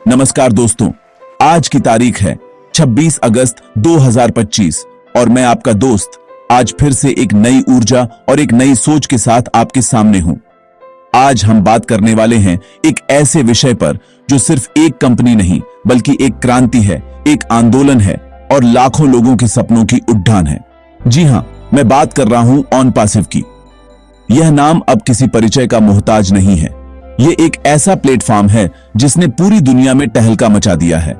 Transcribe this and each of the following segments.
नमस्कार दोस्तों, आज की तारीख है 26 अगस्त 2025 और मैं आपका दोस्त आज फिर से एक नई ऊर्जा और एक नई सोच के साथ आपके सामने हूं। आज हम बात करने वाले हैं एक ऐसे विषय पर जो सिर्फ एक कंपनी नहीं बल्कि एक क्रांति है, एक आंदोलन है और लाखों लोगों के सपनों की उड़ान है। जी हां, मैं बात कर रहा हूं OnPassive की। यह नाम अब किसी परिचय का मोहताज नहीं है। यह एक ऐसा प्लेटफॉर्म है जिसने पूरी दुनिया में तहलका मचा दिया है।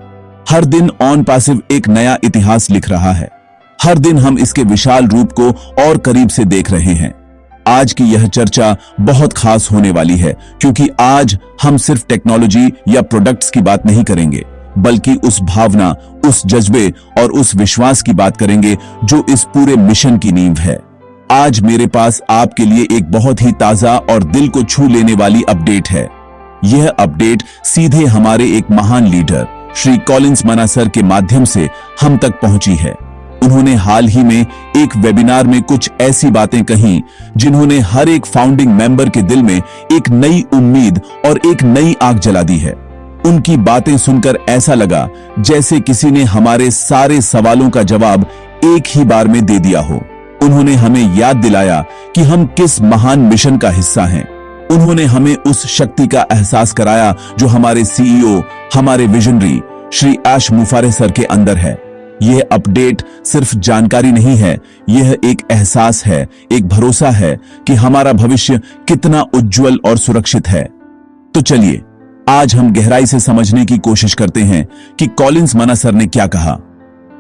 हर दिन OnPassive एक नया इतिहास लिख रहा है। हर दिन हम इसके विशाल रूप को और करीब से देख रहे हैं। आज की यह चर्चा बहुत खास होने वाली है क्योंकि आज हम सिर्फ टेक्नोलॉजी या प्रोडक्ट्स की बात नहीं करेंगे बल्कि उस भावना, उस जज्बे और उस विश्वास की बात करेंगे जो इस पूरे मिशन की नींव है। आज मेरे पास आपके लिए एक बहुत ही ताजा और दिल को छू लेने वाली अपडेट है। यह अपडेट सीधे हमारे एक महान लीडर श्री कॉलिंस मना सर के माध्यम से हम तक पहुंची है। उन्होंने हाल ही में एक वेबिनार में कुछ ऐसी बातें कहीं जिन्होंने हर एक फाउंडिंग मेंबर के दिल में एक नई उम्मीद और एक नई आग जला दी है। उनकी बातें सुनकर ऐसा लगा जैसे किसी ने हमारे सारे सवालों का जवाब एक ही बार में दे दिया हो। उन्होंने हमें याद दिलाया कि हम किस महान मिशन का हिस्सा हैं। उन्होंने हमें उस शक्ति का एहसास कराया जो हमारे CEO, हमारे विजनरी श्री ऐश मुफारे सर के अंदर है। यह अपडेट सिर्फ जानकारी नहीं है, यह एक एहसास है, एक भरोसा है कि हमारा भविष्य कितना उज्जवल और सुरक्षित है। तो चलिए आज हम गहराई से समझने की कोशिश करते हैं कि कॉलिंस मना सर ने क्या कहा।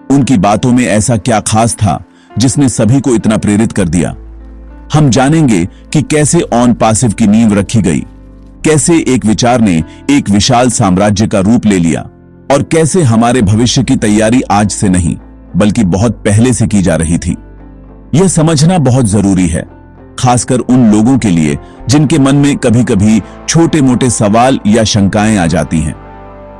उनकी बातों में ऐसा क्या खास था जिसने सभी को इतना प्रेरित कर दिया। हम जानेंगे कि कैसे OnPassive की नींव रखी गई, कैसे एक विचार ने एक विशाल साम्राज्य का रूप ले लिया और कैसे हमारे भविष्य की तैयारी आज से नहीं बल्कि बहुत पहले से की जा रही थी। यह समझना बहुत जरूरी है, खासकर उन लोगों के लिए जिनके मन में कभी कभी छोटे मोटे सवाल या शंकाएं आ जाती हैं।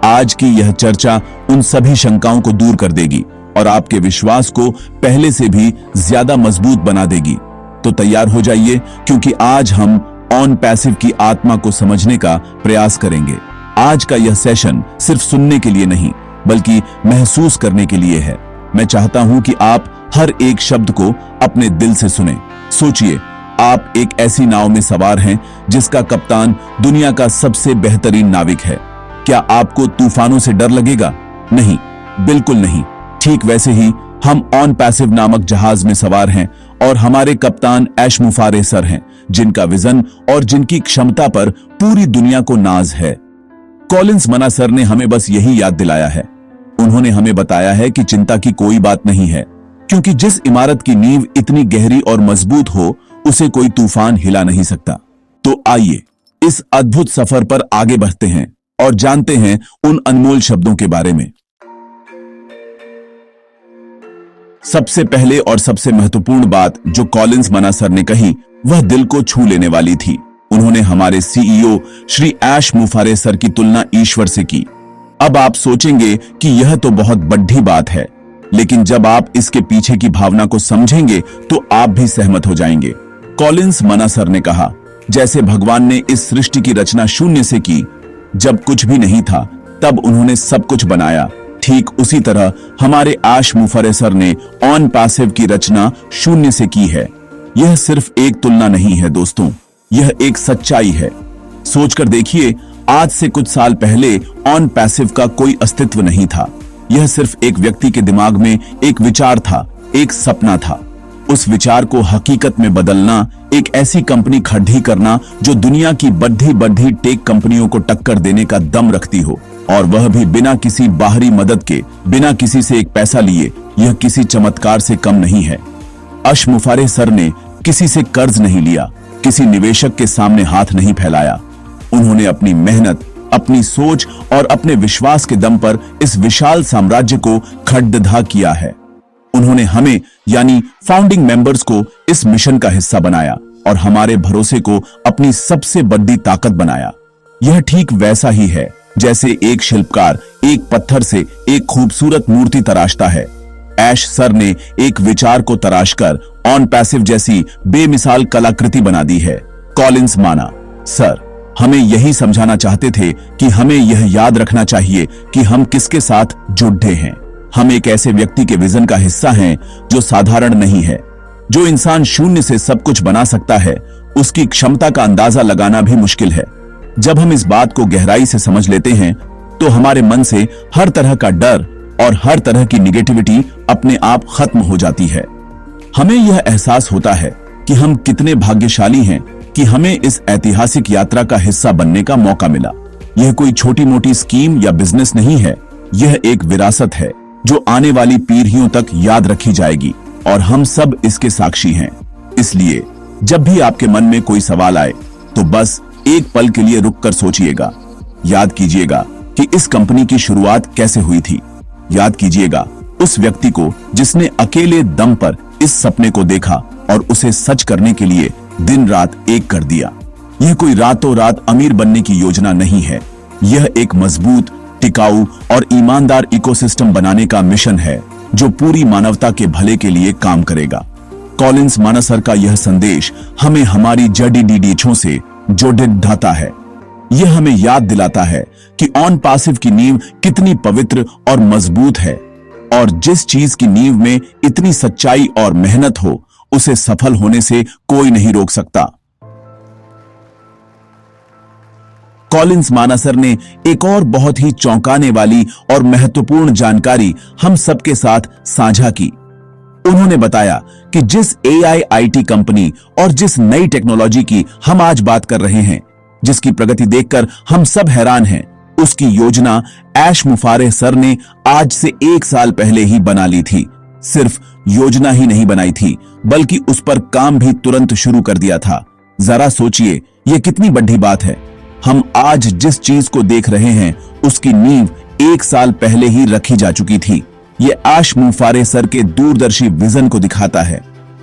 आज की यह चर्चा उन सभी शंकाओं को दूर कर देगी और आपके विश्वास को पहले से भी ज्यादा मजबूत बना देगी। तो तैयार हो जाइए क्योंकि आज हम OnPassive की आत्मा को समझने का प्रयास करेंगे। आज का यह सेशन सिर्फ सुनने के लिए नहीं बल्कि महसूस करने के लिए है। मैं चाहता हूं कि आप हर एक शब्द को अपने दिल से सुने। सोचिए, आप एक ऐसी नाव में सवार हैं जिसका कप्तान दुनिया का सबसे बेहतरीन नाविक है। क्या आपको तूफानों से डर लगेगा? नहीं, बिल्कुल नहीं। ठीक वैसे ही हम OnPassive नामक जहाज में सवार हैं और हमारे कप्तान ऐश मुफारे सर हैं जिनका विजन और जिनकी क्षमता पर पूरी दुनिया को नाज है। कॉलिंस मना सर ने हमें बस यही याद दिलाया है। उन्होंने हमें बताया है कि चिंता की कोई बात नहीं है क्योंकि जिस इमारत की नींव इतनी गहरी और मजबूत हो उसे कोई तूफान हिला नहीं सकता। तो आइए इस अद्भुत सफर पर आगे बढ़ते हैं और जानते हैं उन अनमोल शब्दों के बारे में। सबसे पहले और सबसे महत्वपूर्ण बात जो कॉलिंस मना सर ने कही वह दिल को छू लेने वाली थी। उन्होंने हमारे CEO श्री ऐश मुफारे सर की तुलना ईश्वर से की। अब आप सोचेंगे कि यह तो बहुत बड़ी बात है, लेकिन जब आप इसके पीछे की भावना को समझेंगे तो आप भी सहमत हो जाएंगे। कॉलिंस मना सर ने कहा, जैसे भगवान ने इस सृष्टि की रचना शून्य से की, जब कुछ भी नहीं था तब उन्होंने सब कुछ बनाया, ठीक उसी तरह हमारे ऐश मुफारे सर ने OnPassive की रचना शून्य से की है। यह सिर्फ एक तुलना नहीं है दोस्तों, यह एक सच्चाई है। सोचकर देखिए, आज से कुछ साल पहले OnPassive का कोई अस्तित्व नहीं था। यह सिर्फ एक व्यक्ति के दिमाग में एक विचार था, एक सपना था। उस विचार को हकीकत में बदलना, एक ऐसी कंपनी खड़ी करना जो दुनिया की बढ़ी बढ़ी टेक कंपनियों को टक्कर देने का दम रखती हो, और वह भी बिना किसी बाहरी मदद के, बिना किसी से एक पैसा लिए, यह किसी चमत्कार से कम नहीं है। ऐश मुफारे सर ने किसी से कर्ज नहीं लिया, किसी निवेशक के सामने हाथ नहीं फैलाया। उन्होंने अपनी मेहनत, अपनी सोच और अपने विश्वास के दम पर इस विशाल साम्राज्य को खड़दधा किया है। उन्होंने हमें यानी फाउंडिंग मेंबर्स को इस मिशन का हिस्सा बनाया और हमारे भरोसे को अपनी सबसे बड़ी ताकत बनाया। यह ठीक वैसा ही है जैसे एक शिल्पकार एक पत्थर से एक खूबसूरत मूर्ति तराशता है। ऐश सर ने एक विचार को तराशकर OnPassive जैसी बेमिसाल कलाकृति बना दी है। कॉलिंस माना सर, हमें यही समझाना चाहते थे कि हमें यह याद रखना चाहिए कि हम किसके साथ जुड़े हैं। हम एक ऐसे व्यक्ति के विजन का हिस्सा हैं जो साधारण नहीं है। जो इंसान शून्य से सब कुछ बना सकता है, उसकी क्षमता का अंदाजा लगाना भी मुश्किल है। जब हम इस बात को गहराई से समझ लेते हैं तो हमारे मन से हर तरह का डर और हर तरह की निगेटिविटी अपने आप खत्म हो जाती है। हमें यह एहसास होता है कि हम कितने भाग्यशाली हैं कि हमें इस ऐतिहासिक यात्रा का हिस्सा बनने का मौका मिला। यह कोई छोटी मोटी स्कीम या बिजनेस नहीं है, यह एक विरासत है जो आने वाली पीढ़ियों तक याद रखी जाएगी और हम सब इसके साक्षी हैं। इसलिए जब भी आपके मन में कोई सवाल आए तो बस एक पल के लिए रुककर सोचिएगा। याद कीजिएगा कि इस कंपनी की शुरुआत कैसे हुई थी। याद कीजिएगा उस व्यक्ति को जिसने अकेले दम पर इस सपने को देखा और उसे सच करने के लिए दिन रात एक कर दिया। यह कोई रातों रात अमीर बनने की योजना नहीं है, यह एक मजबूत, टिकाऊ और ईमानदार इकोसिस्टम बनाने का मिशन है जो पूरी मानवता के भले के लिए काम करेगा। कॉलिंस मानसर का यह संदेश हमें हमारी जड़ी डीडीछों से जोड़े ढाता है। यह हमें याद दिलाता है कि ऑन पैसिव की नींव कितनी पवित्र और मजबूत है और जिस चीज की नींव में इतनी सच्चाई और मेहनत हो, उसे सफल होने से कोई नहीं रोक सकता। कॉलिंस मानसर ने एक और बहुत ही चौंकाने वाली और महत्वपूर्ण जानकारी हम सबके साथ साझा की। उन्होंने बताया कि जिस AIIT कंपनी और जिस नई टेक्नोलॉजी की हम आज बात कर रहे हैं, जिसकी प्रगति देखकर हम सब हैरान हैं, उसकी योजना ऐश मुफारेह सर ने आज से 1 साल पहले ही बना ली थी। सिर्फ योजना ही नहीं बनाई थी, बल्कि उस पर काम भी तुरंत शुरू कर दिया था। जरा सोचिए, यह कितनी बड़ी बात है। हम आज जिस चीज को देख रहे हैं, उसकी नींव 1 साल पहले ही रखी जा चुकी थी। यह ऐश मुफारेह सर के दूरदर्शी विजन को दिखाता है।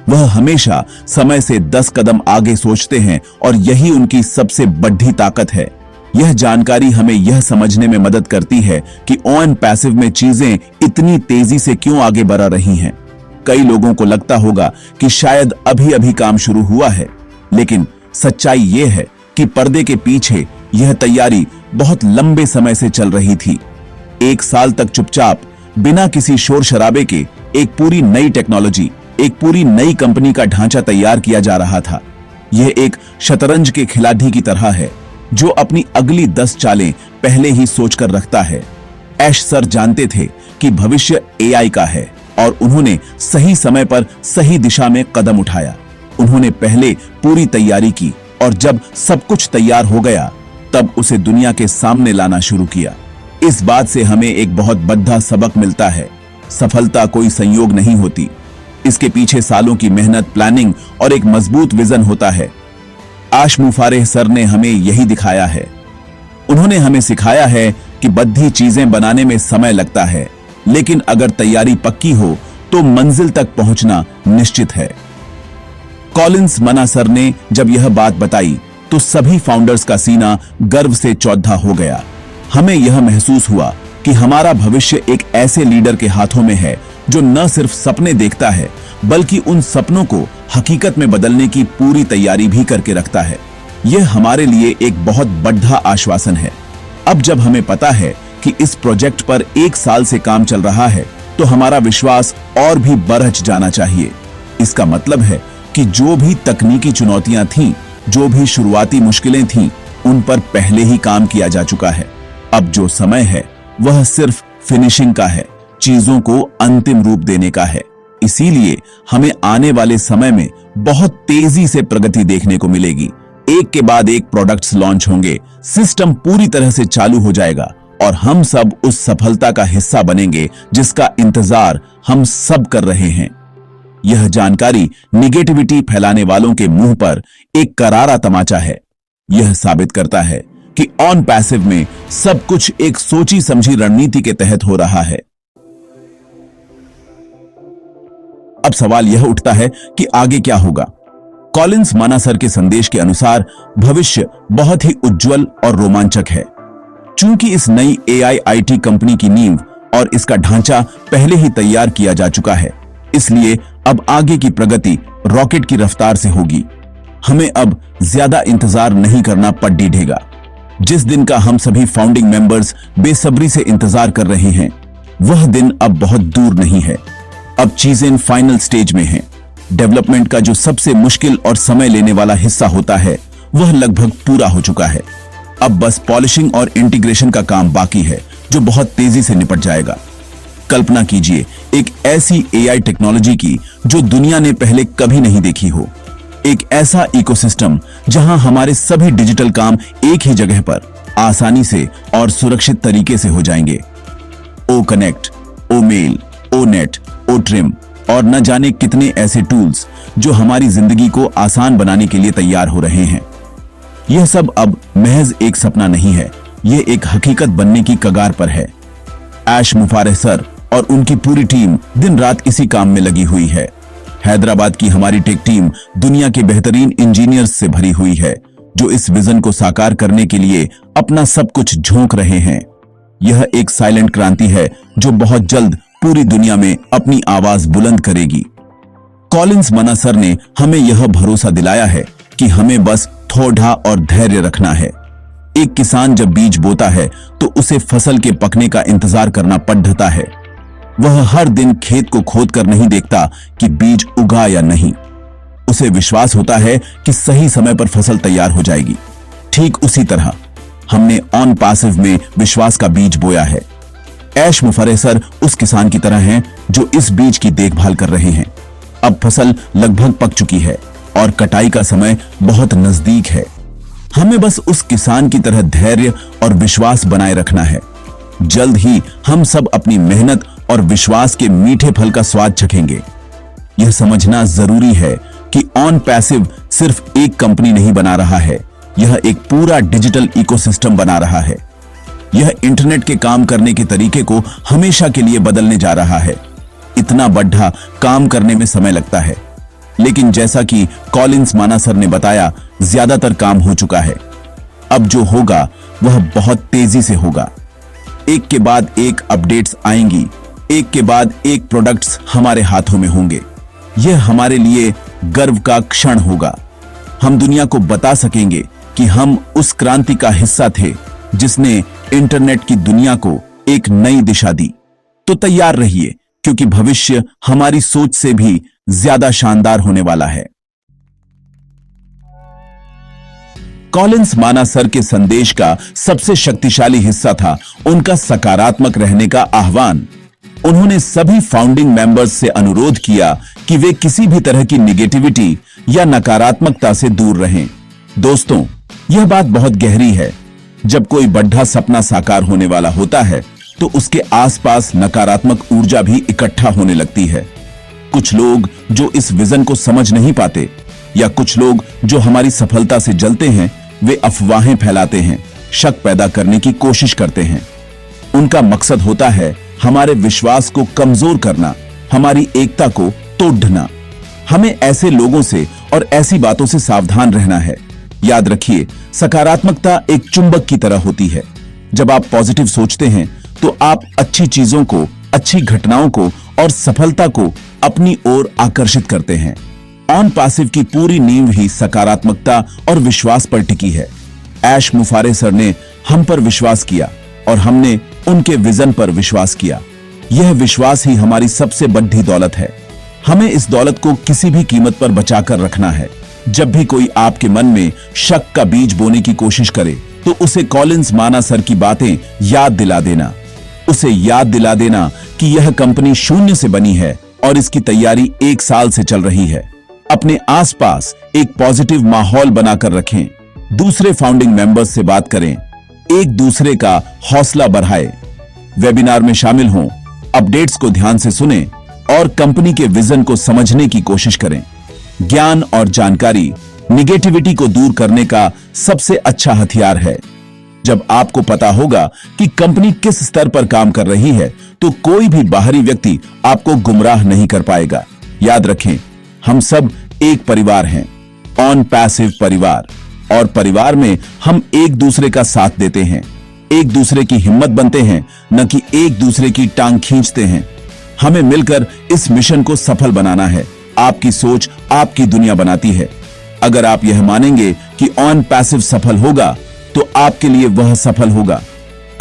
वह हमेशा समय से 10 कदम आगे सोचते हैं और यही उनकी सबसे बड़ी ताकत है। यह जानकारी हमें यह समझने में मदद करती है कि ऑन पैसिव में चीजें इतनी तेजी से क्यों आगे बढ़ रही हैं। कई लोगों को लगता होगा कि शायद अभी अभी काम शुरू हुआ है, लेकिन सच्चाई यह है कि पर्दे के पीछे यह तैयारी बहुत लंबे समय से चल रही थी। 1 साल तक चुपचाप, बिना किसी शोर शराबे के, एक पूरी नई टेक्नोलॉजी, एक पूरी नई कंपनी का ढांचा तैयार किया जा रहा था। यह एक शतरंज के खिलाड़ी की तरह है जो अपनी अगली 10 चालें पहले ही सोचकर रखता है। ऐश सर जानते थे कि भविष्य AI का है और उन्होंने सही समय पर सही दिशा में कदम उठाया। उन्होंने पहले पूरी तैयारी की और जब सब कुछ तैयार हो गया, तब उसे दुनिया के सामने लाना शुरू किया। इस बात से हमें एक बहुत बड़ा सबक मिलता है। सफलता कोई संयोग नहीं होती, इसके पीछे सालों की मेहनत, प्लानिंग और एक मजबूत विजन होता है। ऐश मुफारेह सर ने हमें यही दिखाया है। उन्होंने हमें सिखाया है कि बड़ी चीजें बनाने में समय लगता है, लेकिन अगर तैयारी पक्की हो तो मंजिल तक पहुंचना निश्चित है। कॉलिंस मानसर ने जब यह बात बताई तो सभी फाउंडर्स का सीना गर्व से चौधा हो गया। हमें यह महसूस हुआ कि हमारा भविष्य एक ऐसे लीडर के हाथों में है जो न सिर्फ सपने देखता है, बल्कि उन सपनों को हकीकत में बदलने की पूरी तैयारी भी करके रखता है। यह हमारे लिए एक बहुत बड़ा आश्वासन है। अब जब हमें पता है कि इस प्रोजेक्ट पर 1 साल से काम चल रहा है, तो हमारा विश्वास और भी बढ़ जाना चाहिए। इसका मतलब है कि जो भी तकनीकी चुनौतियां थीं, जो भी शुरुआती मुश्किलें थीं, उन पर पहले ही काम किया जा चुका है। अब जो समय है वह सिर्फ फिनिशिंग का है, चीजों को अंतिम रूप देने का है। इसीलिए हमें आने वाले समय में बहुत तेजी से प्रगति देखने को मिलेगी। एक के बाद एक प्रोडक्ट्स लॉन्च होंगे, सिस्टम पूरी तरह से चालू हो जाएगा और हम सब उस सफलता का हिस्सा बनेंगे जिसका इंतजार हम सब कर रहे हैं। यह जानकारी निगेटिविटी फैलाने वालों के मुंह पर एक करारा तमाचा है। यह साबित करता है कि ऑन पैसिव में सब कुछ एक सोची समझी रणनीति के तहत हो रहा है। अब सवाल यह उठता है कि आगे क्या होगा। कॉलिंस मानसर के संदेश के अनुसार भविष्य बहुत ही उज्जवल और रोमांचक है। चूंकि इस नई AIIT कंपनी की नींव और इसका ढांचा पहले ही तैयार किया जा चुका है, इसलिए अब आगे की प्रगति रॉकेट की रफ्तार से होगी। हमें अब ज्यादा इंतजार नहीं करना पड़ेगा। जिस दिन का हम सभी फाउंडिंग मेंबर्स बेसब्री से इंतजार कर रहे हैं, वह दिन अब बहुत दूर नहीं है। अब चीजें फाइनल स्टेज में हैं। डेवलपमेंट का जो सबसे मुश्किल और समय लेने वाला हिस्सा होता है, वह लगभग पूरा हो चुका है। अब बस पॉलिशिंग और इंटीग्रेशन का काम बाकी है, जो बहुत तेजी से निपट जाएगा। कल्पना कीजिए एक ऐसी एआई टेक्नोलॉजी की जो दुनिया ने पहले कभी नहीं देखी हो। एक ऐसा इकोसिस्टम जहां हमारे सभी डिजिटल काम एक ही जगह पर आसानी से और सुरक्षित तरीके से हो जाएंगे। ओ कनेक्ट, ओ मेल, ओ नेट, ओ ट्रिम और न जाने कितने ऐसे टूल्स जो हमारी जिंदगी को आसान बनाने के लिए तैयार हो रहे हैं। यह सब अब महज एक सपना नहीं है, यह एक हकीकत बनने की कगार पर है। ऐश मुफारेह सर और उनकी पूरी टीम दिन रात इसी काम में लगी हुई है। हैदराबाद की हमारी टेक टीम दुनिया के बेहतरीन इंजीनियर्स से भरी हुई है, जो इस विजन को साकार करने के लिए अपना सब कुछ झोंक रहे हैं। यह एक साइलेंट क्रांति है जो बहुत जल्द पूरी दुनिया में अपनी आवाज बुलंद करेगी। कॉलिंस मना सर ने हमें यह भरोसा दिलाया है कि हमें बस थोड़ा और धैर्य रखना है। एक किसान जब बीज बोता है तो उसे फसल के पकने का इंतजार करना पड़ता है। वह हर दिन खेत को खोद कर नहीं देखता कि बीज उगा या नहीं। उसे विश्वास होता है कि सही समय पर फसल तैयार हो जाएगी। ठीक उसी तरह हमने ऑन पैसिव में विश्वास का बीज बोया है। ऐश मुफारेह सर उस किसान की तरह हैं जो इस बीज की देखभाल कर रहे हैं। अब फसल लगभग पक चुकी है और कटाई का समय बहुत नजदीक है। हमें बस उस किसान की तरह धैर्य और विश्वास बनाए रखना है। जल्द ही हम सब अपनी मेहनत और विश्वास के मीठे फल का स्वाद चखेंगे। यह समझना जरूरी है कि ऑन पैसिव सिर्फ एक कंपनी नहीं बना रहा है, यह एक पूरा डिजिटल इकोसिस्टम बना रहा है। यह इंटरनेट के काम करने के तरीके को हमेशा के लिए बदलने जा रहा है। इतना बड़ा काम करने में समय लगता है, लेकिन जैसा कि कॉलिंस माना सर ने बताया, ज्यादातर काम हो चुका है। अब जो होगा वह बहुत तेजी से होगा। एक के बाद एक अपडेट्स आएंगी, एक के बाद एक प्रोडक्ट्स हमारे हाथों में होंगे। यह हमारे लिए गर्व का क्षण होगा। हम दुनिया को बता सकेंगे कि हम उस क्रांति का हिस्सा थे जिसने इंटरनेट की दुनिया को एक नई दिशा दी। तो तैयार रहिए, क्योंकि भविष्य हमारी सोच से भी ज्यादा शानदार होने वाला है। कॉलिंस माना सर के संदेश का सबसे शक्तिशाली हिस्सा था उनका सकारात्मक रहने का आह्वान। उन्होंने सभी फाउंडिंग मेंबर्स से अनुरोध किया कि वे किसी भी तरह की निगेटिविटी या नकारात्मकता से दूर रहें। दोस्तों, यह बात बहुत गहरी है। जब कोई बड़ा सपना साकार होने वाला होता है तो उसके आसपास नकारात्मक ऊर्जा भी इकट्ठा होने लगती है। कुछ लोग जो इस विजन को समझ नहीं पाते, या कुछ लोग जो हमारी सफलता से जलते हैं, वे अफवाहें फैलाते हैं, शक पैदा करने की कोशिश करते हैं। उनका मकसद होता है हमारे विश्वास को कमजोर करना, हमारी एकता को तोड़ना। हमें ऐसे लोगों से और ऐसी बातों से सावधान रहना है। याद रखिए, सकारात्मकता एक चुंबक की तरह होती है। जब आप पॉजिटिव सोचते हैं तो आप अच्छी चीजों को, अच्छी घटनाओं को और सफलता को अपनी ओर आकर्षित करते हैं। ऑन पैसिव की पूरी नींव ही सकारात्मकता और विश्वास पर टिकी है। ऐश मुफारेह सर ने हम पर विश्वास किया और हमने उनके विजन पर विश्वास किया। यह विश्वास ही हमारी सबसे बड़ी दौलत है। हमें इस दौलत को किसी भी कीमत पर बचाकर रखना है। जब भी कोई आपके मन में शक का बीज बोने की कोशिश करे तो उसे कॉलिंस माना सर की बातें याद दिला देना। उसे याद दिला देना कि यह कंपनी शून्य से बनी है और इसकी तैयारी 1 साल से चल रही है। अपने आसपास एक पॉजिटिव माहौल बनाकर रखें। दूसरे फाउंडिंग मेंबर्स से बात करें, एक दूसरे का हौसला बढ़ाएं। वेबिनार में शामिल हों, अपडेट्स को ध्यान से सुनें और कंपनी के विजन को समझने की कोशिश करें। ज्ञान और जानकारी निगेटिविटी को दूर करने का सबसे अच्छा हथियार है। जब आपको पता होगा कि कंपनी किस स्तर पर काम कर रही है तो कोई भी बाहरी व्यक्ति आपको गुमराह नहीं कर पाएगा। याद रखें, हम सब एक परिवार हैं, ऑन पैसिव परिवार, और परिवार में हम एक दूसरे का साथ देते हैं, एक दूसरे की हिम्मत बनते हैं, न कि एक दूसरे की टांग खींचते हैं। हमें मिलकर इस मिशन को सफल बनाना है। आपकी सोच आपकी दुनिया बनाती है। अगर आप यह मानेंगे कि ऑन पैसिव सफल होगा तो आपके लिए वह सफल होगा।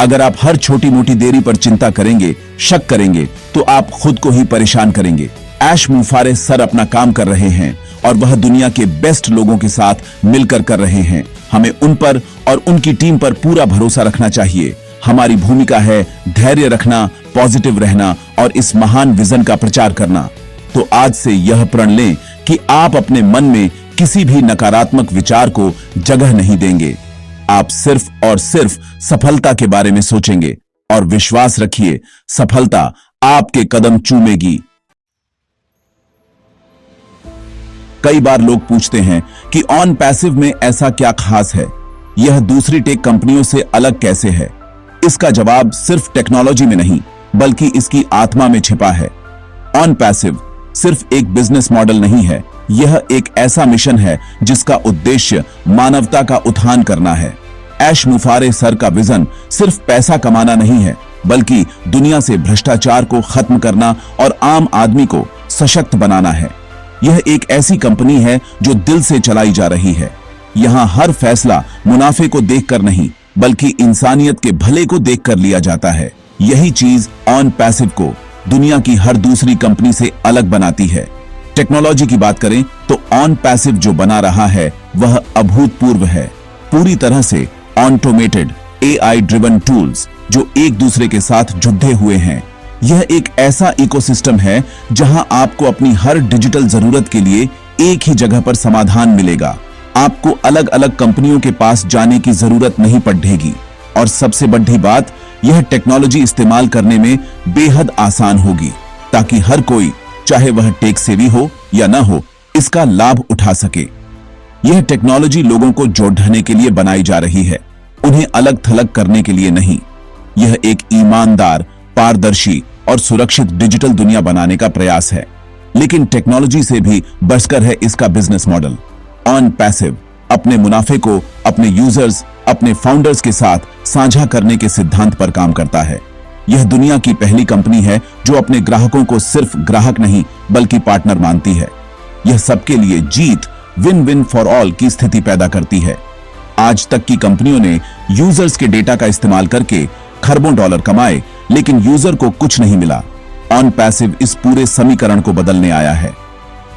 अगर आप हर छोटी मोटी देरी पर चिंता करेंगे, शक करेंगे, तो आप खुद को ही परेशान करेंगे। ऐश मुफारे सर अपना काम कर रहे हैं और वह दुनिया के बेस्ट लोगों के साथ मिलकर कर रहे हैं। हमें उन पर और उनकी टीम पर पूरा भरोसा रखना चाहिए। हमारी भूमिका है धैर्य रखना, पॉजिटिव रहना और इस महान विजन का प्रचार करना। तो आज से यह प्रण लें कि आप अपने मन में किसी भी नकारात्मक विचार को जगह नहीं देंगे। आप सिर्फ और सिर्फ सफलता के बारे में सोचेंगे और विश्वास रखिए, सफलता आपके कदम चूमेगी। कई बार लोग पूछते हैं कि ऑन पैसिव में ऐसा क्या खास है, यह दूसरी टेक कंपनियों से अलग कैसे है। इसका जवाब सिर्फ टेक्नोलॉजी में नहीं बल्कि इसकी आत्मा में छिपा है। ऑन पैसिव सिर्फ एक बिजनेस मॉडल नहीं है, यह एक ऐसा मिशन है जिसका उद्देश्य मानवता का उत्थान करना है। ऐश मुफारे सर का विजन सिर्फ पैसा कमाना नहीं है बल्कि दुनिया से भ्रष्टाचार को खत्म करना और आम आदमी को सशक्त बनाना है। यह एक ऐसी कंपनी है जो दिल से चलाई जा रही है। यहां हर फैसला मुनाफे को देखकर नहीं बल्कि इंसानियत के भले को देखकर लिया जाता है। यही चीज ऑन पैसिव को दुनिया की हर दूसरी कंपनी से अलग बनाती है। टेक्नोलॉजी की बात करें तो ऑन पैसिव जो बना रहा है वह अभूतपूर्व है। पूरी तरह से ऑटोमेटेड AI ड्रिवन टूल्स जो एक दूसरे के साथ जुड़े हुए हैं। यह एक ऐसा इकोसिस्टम है जहां आपको अपनी हर डिजिटल जरूरत के लिए एक ही जगह पर समाधान मिलेगा। आपको अलग अलग कंपनियों के पास जाने की जरूरत नहीं पड़ेगी और सबसे बड़ी बात, यह टेक्नोलॉजी इस्तेमाल करने में बेहद आसान होगी ताकि हर कोई, चाहे वह टेक सेवी हो या ना हो, इसका लाभ उठा सके। यह टेक्नोलॉजी लोगों को जोड़ने के लिए बनाई जा रही है, उन्हें अलग थलग करने के लिए नहीं। यह एक ईमानदार, पारदर्शी और सुरक्षित डिजिटल दुनिया बनाने का प्रयास है। लेकिन टेक्नोलॉजी से भी बढ़कर है इसका बिजनेस मॉडल। ऑन पैसिव अपने मुनाफे को अपने यूजर्स, अपने फाउंडर्स के साथ साझा करने के सिद्धांत पर काम करता है। यह दुनिया की पहली कंपनी है जो अपने ग्राहकों को सिर्फ ग्राहक नहीं बल्कि पार्टनर मानती है। यह सबके लिए जीत, विन विन फॉर ऑल की स्थिति पैदा करती है। आज तक की कंपनियों ने यूजर्स के डेटा का इस्तेमाल करके खरबों डॉलर कमाए, लेकिन यूजर को कुछ नहीं मिला। ऑन पैसिव इस पूरे समीकरण को बदलने आया है।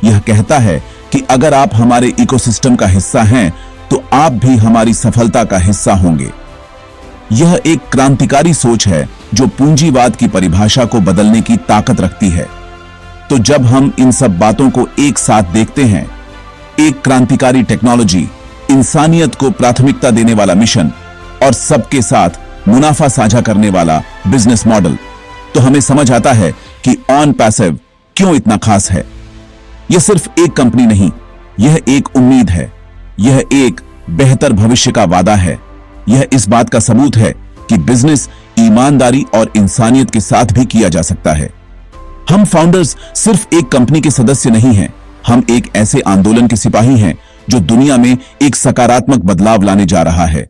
यह कहता है कि अगर आप हमारे इकोसिस्टम का हिस्सा हैं तो आप भी हमारी सफलता का हिस्सा होंगे। यह एक क्रांतिकारी सोच है जो पूंजीवाद की परिभाषा को बदलने की ताकत रखती है। तो जब हम इन सब बातों को एक साथ देखते हैं, एक क्रांतिकारी टेक्नोलॉजी, इंसानियत को प्राथमिकता देने वाला मिशन और सबके साथ मुनाफा साझा करने वाला बिजनेस मॉडल, तो हमें समझ आता है कि ऑन पैसिव क्यों इतना खास है। यह सिर्फ एक कंपनी नहीं, यह एक उम्मीद है, यह एक बेहतर भविष्य का वादा है। यह इस बात का सबूत है कि बिजनेस ईमानदारी और इंसानियत के साथ भी किया जा सकता है। हम फाउंडर्स सिर्फ एक कंपनी के सदस्य नहीं हैं, हम एक ऐसे आंदोलन के सिपाही हैं जो दुनिया में एक सकारात्मक बदलाव लाने जा रहा है।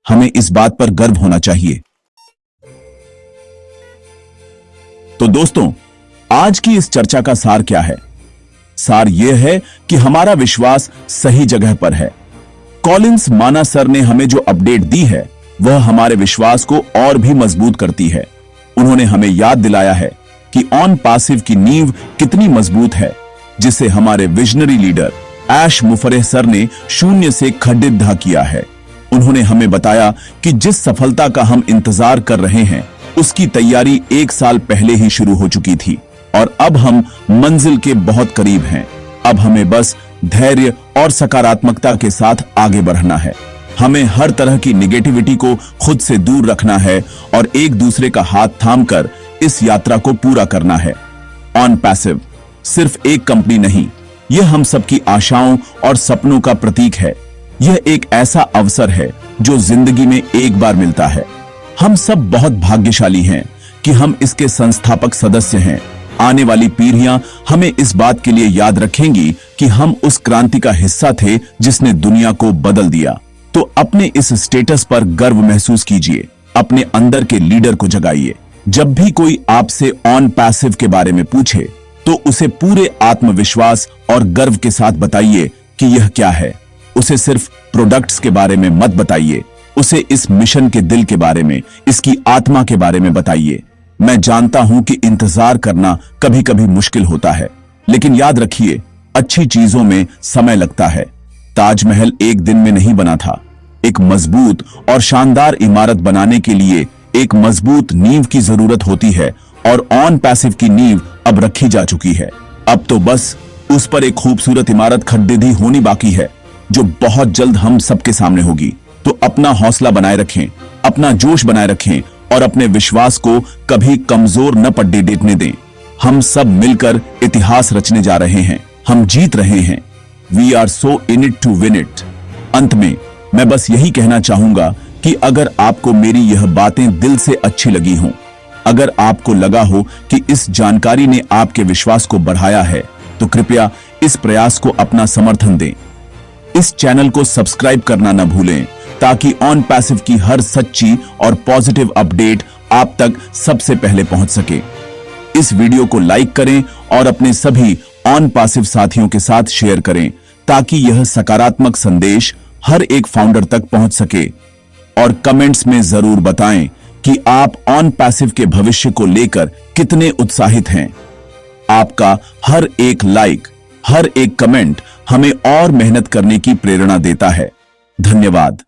हमें इस बात पर गर्व होना चाहिए। तो दोस्तों, आज की इस चर्चा का सार क्या है? सार यह है कि हमारा विश्वास सही जगह पर है। कॉलिंस माना सर ने हमें जो अपडेट दी है वह हमारे विश्वास को और भी मजबूत करती है। उन्होंने हमें याद दिलाया है कि ऑन पैसिव की नींव कितनी मजबूत है, जिसे हमारे विजनरी लीडर ऐश मुफरे सर ने शून्य से खड्डित किया है। उन्होंने हमें बताया कि जिस सफलता का हम इंतजार कर रहे हैं उसकी तैयारी 1 साल पहले ही शुरू हो चुकी थी और अब हम मंजिल के बहुत करीब हैं। अब हमें बस धैर्य और सकारात्मकता के साथ आगे बढ़ना है। हमें हर तरह की निगेटिविटी को खुद से दूर रखना है और एक दूसरे का हाथ थामकर इस यात्रा को पूरा करना है। ऑन पैसिव सिर्फ एक कंपनी नहीं, यह हम सबकी आशाओं और सपनों का प्रतीक है। यह एक ऐसा अवसर है जो जिंदगी में एक बार मिलता है। हम सब बहुत भाग्यशाली हैं कि हम इसके संस्थापक सदस्य हैं। आने वाली पीढ़ियां हमें इस बात के लिए याद रखेंगी कि हम उस क्रांति का हिस्सा थे जिसने दुनिया को बदल दिया। तो अपने इस स्टेटस पर गर्व महसूस कीजिए, अपने अंदर के लीडर को जगाइए। जब भी कोई आपसे ऑन पैसिव के बारे में पूछे तो उसे पूरे आत्मविश्वास और गर्व के साथ बताइए कि यह क्या है। उसे सिर्फ प्रोडक्ट्स के बारे में मत बताइए, उसे इस मिशन के दिल के बारे में, इसकी आत्मा के बारे में बताइए। मैं जानता हूं कि इंतजार करना कभी कभी मुश्किल होता है, लेकिन याद रखिए, अच्छी चीजों में समय लगता है। ताजमहल एक दिन में नहीं बना था। एक मजबूत और शानदार इमारत बनाने के लिए एक मजबूत नींव की जरूरत होती है, और ऑन पैसिव की नींव अब रखी जा चुकी है। अब तो बस उस पर एक खूबसूरत इमारत खड़ी होनी बाकी है, जो बहुत जल्द हम सबके सामने होगी। तो अपना हौसला बनाए रखें, अपना जोश बनाए रखें और अपने विश्वास को कभी कमजोर न पड़ने दें। हम सब मिलकर इतिहास रचने जा रहे हैं। हम जीत रहे हैं। We are so in it to win it. अंत में मैं बस यही कहना चाहूंगा कि अगर आपको मेरी यह बातें दिल से अच्छी लगी हों, अगर आपको लगा हो कि इस जानकारी ने आपके विश्वास को बढ़ाया है, तो कृपया इस प्रयास को अपना समर्थन दें। इस चैनल को सब्सक्राइब करना न भूलें, ताकि ऑन पैसिव की हर सच्ची और पॉजिटिव अपडेट आप तक सबसे पहले पहुंच सके। इस वीडियो को लाइक करें और अपने सभी ऑन पैसिव साथियों के साथ शेयर करें, ताकि यह सकारात्मक संदेश हर एक फाउंडर तक पहुंच सके। और कमेंट्स में जरूर बताएं कि आप ऑन पैसिव के भविष्य को लेकर कितने उत्साहित हैं। आपका हर एक लाइक, हर एक कमेंट हमें और मेहनत करने की प्रेरणा देता है। धन्यवाद।